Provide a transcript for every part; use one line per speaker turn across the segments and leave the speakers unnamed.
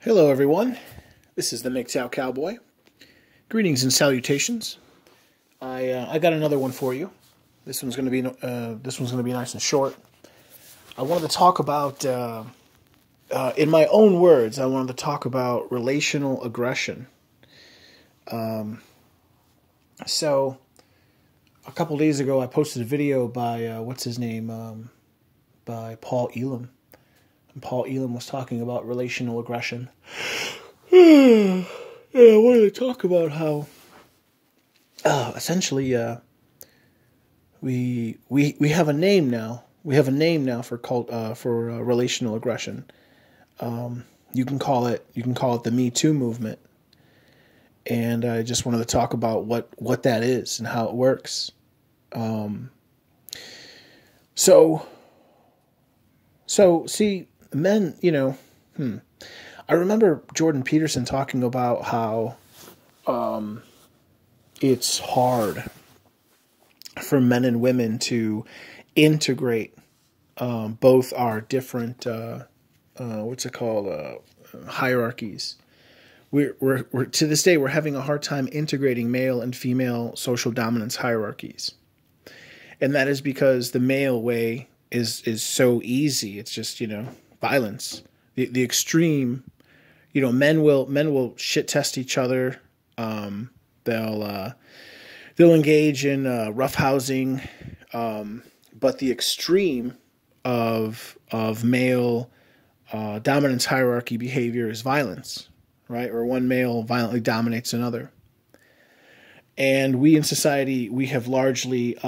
Hello, everyone. This is the Mgtow Cowboy. Greetings and salutations. I got another one for you. This one's going to be nice and short. I wanted to talk about, in my own words, I wanted to talk about relational aggression. So a couple days ago, I posted a video by by Paul Elam. Paul Elam was talking about relational aggression. I wanted to talk about how essentially we have a name now. We have a name now for relational aggression. You can call it the Mgtow movement. And I just wanted to talk about what that is and how it works. So see, men, I remember Jordan Peterson talking about how it's hard for men and women to integrate both our different hierarchies. We're to this day we're having a hard time integrating male and female social dominance hierarchies, and that is because the male way is so easy. It's just violence, the extreme. Men will shit test each other. They'll engage in roughhousing, but the extreme of male dominance hierarchy behavior is violence, right? Or one male violently dominates another. And we in society, we have largely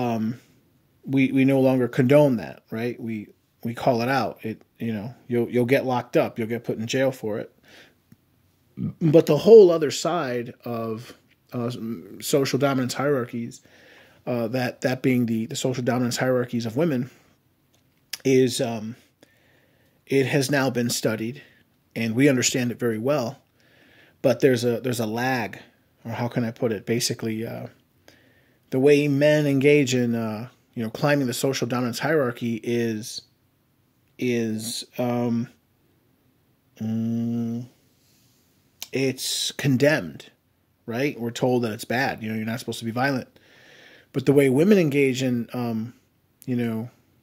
we no longer condone that, right? We call it out. You'll get locked up, you'll get put in jail for it. But the whole other side of social dominance hierarchies, that being the social dominance hierarchies of women, is it has now been studied, and we understand it very well. But there's a lag, or how can I put it? Basically, the way men engage in climbing the social dominance hierarchy is it's condemned, right? We're told that it's bad. You're not supposed to be violent. But the way women engage in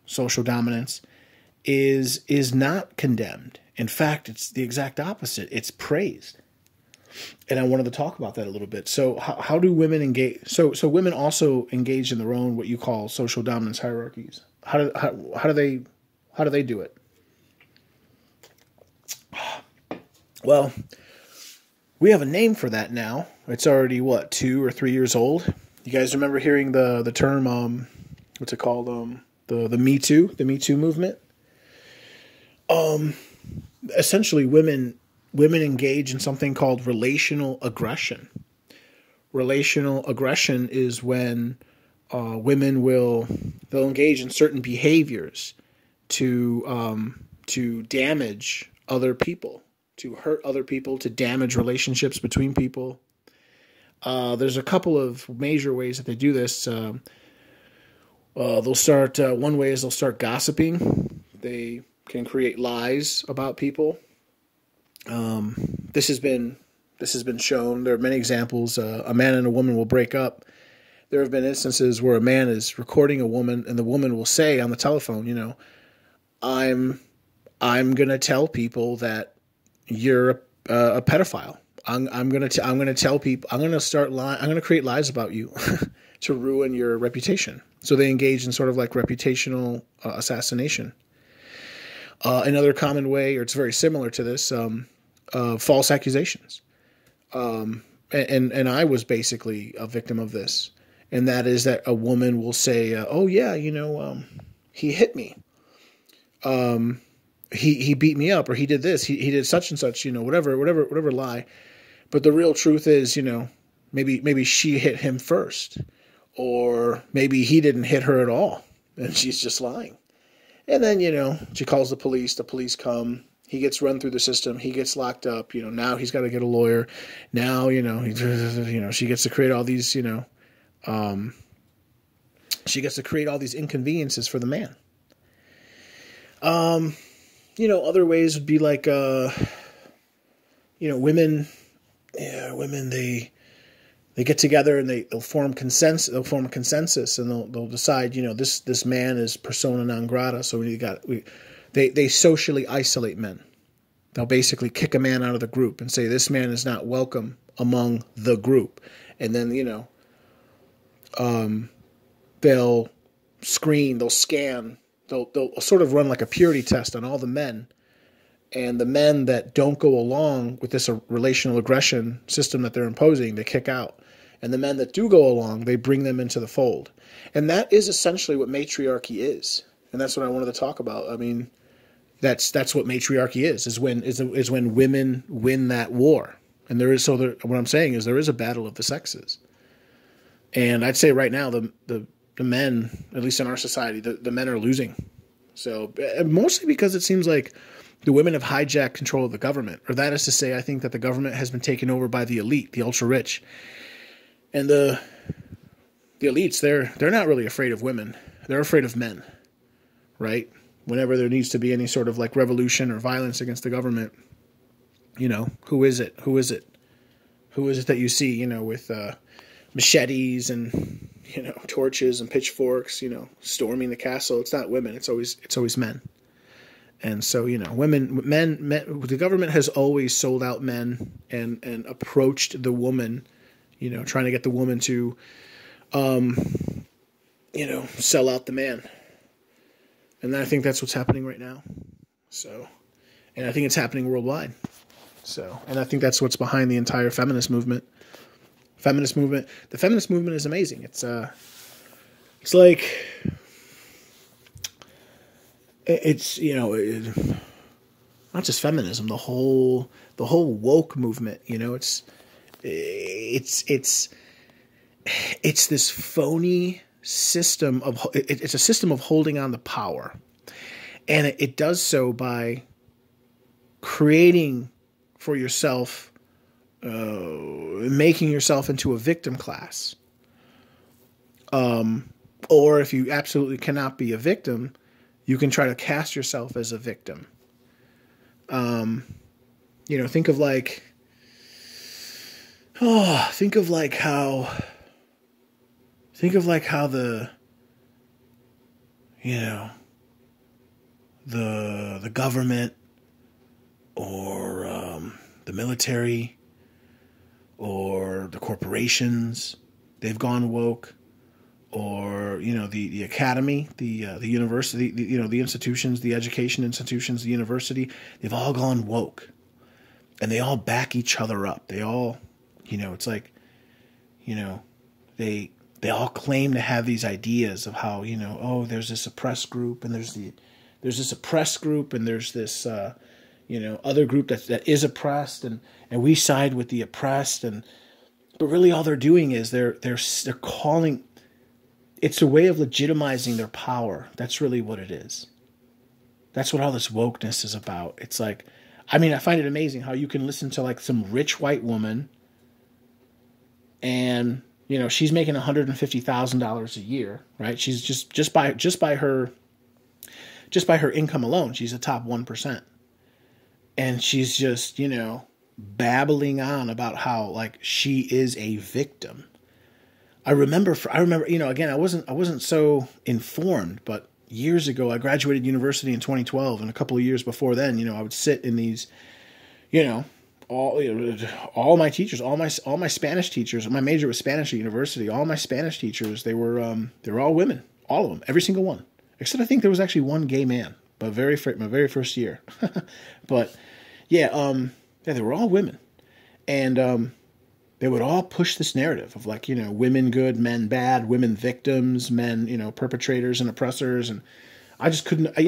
social dominance is not condemned. In fact, it's the exact opposite. It's praised. And I wanted to talk about that a little bit. So how do women engage? So women also engage in their own what you call social dominance hierarchies. How do they do it? Well, we have a name for that now. It's already 2 or 3 years old. You guys remember hearing the term what's it called? The Mgtow movement. Essentially, women engage in something called relational aggression. Relational aggression is when women they'll engage in certain behaviors to damage other people, to hurt other people, to damage relationships between people. There's a couple of major ways that they do this. They'll start. One way is they'll start gossiping. They can create lies about people. This has been shown. There are many examples. A man and a woman will break up. There have been instances where a man is recording a woman, and the woman will say on the telephone, I'm gonna tell people that you're a pedophile. I'm gonna tell people. I'm gonna create lies about you to ruin your reputation. So they engage in sort of like reputational assassination. Another common way, or it's very similar to this, false accusations. And I was basically a victim of this. And that is that a woman will say, oh yeah, he hit me. He beat me up, or he did this, he did such and such, whatever lie. But the real truth is, maybe she hit him first, or maybe he didn't hit her at all, and she's just lying. And then, she calls the police come, he gets run through the system, he gets locked up, now he's got to get a lawyer. Now, she gets to create all these, she gets to create all these inconveniences for the man. Other ways would be like, women, yeah, women, they get together and they'll form consensus. They'll form a consensus, and they'll decide. This man is persona non grata. So they socially isolate men. They'll basically kick a man out of the group and say this man is not welcome among the group, and then they'll screen, they'll scan, they'll sort of run like a purity test on all the men. And the men that don't go along with this relational aggression system that they're imposing, they kick out. And the men that do go along, they bring them into the fold. And that is essentially what matriarchy is. And that's what I wanted to talk about. I mean, that's what matriarchy is when women win that war. And what I'm saying is there is a battle of the sexes. And I'd say right now the men, at least in our society, the men are losing. So mostly because it seems like the women have hijacked control of the government, or that is to say, I think that the government has been taken over by the elite, the ultra rich, and the elites. They're not really afraid of women; they're afraid of men, right? Whenever there needs to be any sort of like revolution or violence against the government, who is it? Who is it? Who is it that you see, with machetes and torches and pitchforks, storming the castle? It's not women; it's always men. And so, men, the government has always sold out men and approached the woman, trying to get the woman to, sell out the man. And I think that's what's happening right now. So, and I think it's happening worldwide. So, and I think that's what's behind the entire feminist movement. The feminist movement is amazing. It's like, it's not just feminism, the whole woke movement. It's this phony system of it's a system of holding on to power, and it does so by creating for yourself, making yourself into a victim class, or if you absolutely cannot be a victim, you can try to cast yourself as a victim. Think of how the government or the military or the corporations, they've gone woke. Or the academy, the university, the institutions, the education institutions, the university, they've all gone woke, and they all back each other up. They all, it's like, they all claim to have these ideas of how there's this oppressed group, and there's this oppressed group, and there's this other group that is oppressed, and we side with the oppressed, but really all they're doing is they're calling. It's a way of legitimizing their power. That's really what it is. That's what all this wokeness is about. It's like, I find it amazing how you can listen to like some rich white woman, and she's making $150,000 a year, right? She's just by her income alone, she's a top 1%, and she's just babbling on about how like she is a victim. I remember, again, I wasn't so informed, but years ago, I graduated university in 2012, and a couple of years before then, I would sit in these, all my teachers, all my Spanish teachers. My major was Spanish at university. All my Spanish teachers, they were all women, all of them, every single one, except I think there was actually one gay man, but my very first year, but they were all women, and they would all push this narrative of like, women good, men bad, women victims, men, perpetrators and oppressors. And I just couldn't, I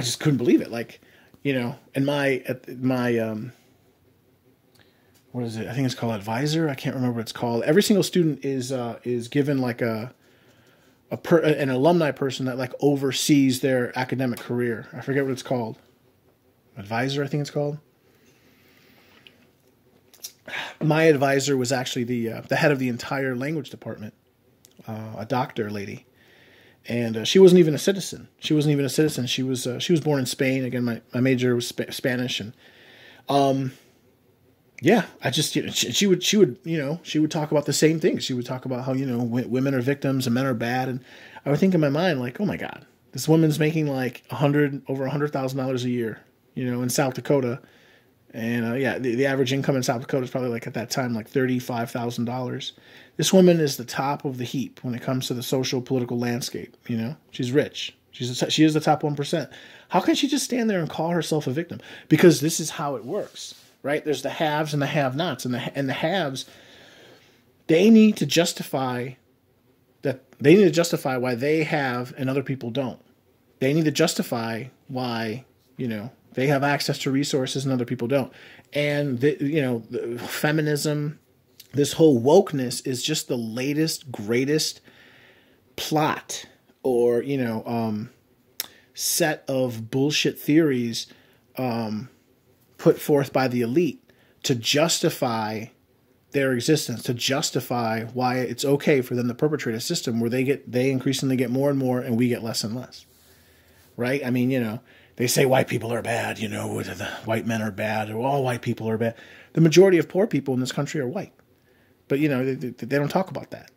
just couldn't believe it. Like, in my what is it? I think it's called advisor. I can't remember what it's called. Every single student is given like an alumni person that like oversees their academic career. I forget what it's called. Advisor, I think it's called. My advisor was actually the head of the entire language department, a doctor lady, and she wasn't even a citizen. She was born in Spain. Again, my major was Spanish, and Yeah, I just, she would, she would talk about the same things. She would talk about how, women are victims and men are bad. And I would think in my mind, like, oh my God, this woman's making like over $100,000 a year, in South Dakota. And yeah, the average income in South Dakota is probably like at that time, like $35,000. This woman is the top of the heap when it comes to the social political landscape. She's rich. She is the top 1%. How can she just stand there and call herself a victim? Because this is how it works. Right? There's the haves and the have-nots, and the haves. They need to justify why they have and other people don't. They need to justify why they have access to resources and other people don't. And the feminism, this whole wokeness is just the latest, greatest plot or set of bullshit theories. Put forth by the elite to justify their existence, to justify why it's okay for them to perpetrate a system where they increasingly get more and more and we get less and less. Right? I mean, they say white people are bad, the white men are bad, or all white people are bad. The majority of poor people in this country are white. But, they don't talk about that.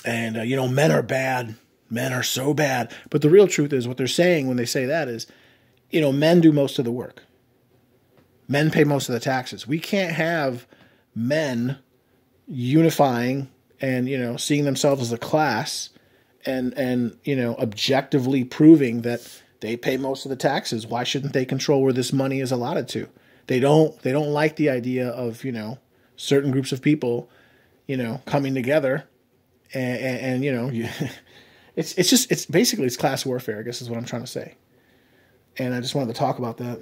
And, men are bad. Men are so bad. But the real truth is what they're saying when they say that is, men do most of the work. Men pay most of the taxes. We can't have men unifying and, seeing themselves as a class and objectively proving that they pay most of the taxes. Why shouldn't they control where this money is allotted to? They don't like the idea of, certain groups of people, coming together and it's basically class warfare, I guess is what I'm trying to say. And I just wanted to talk about that.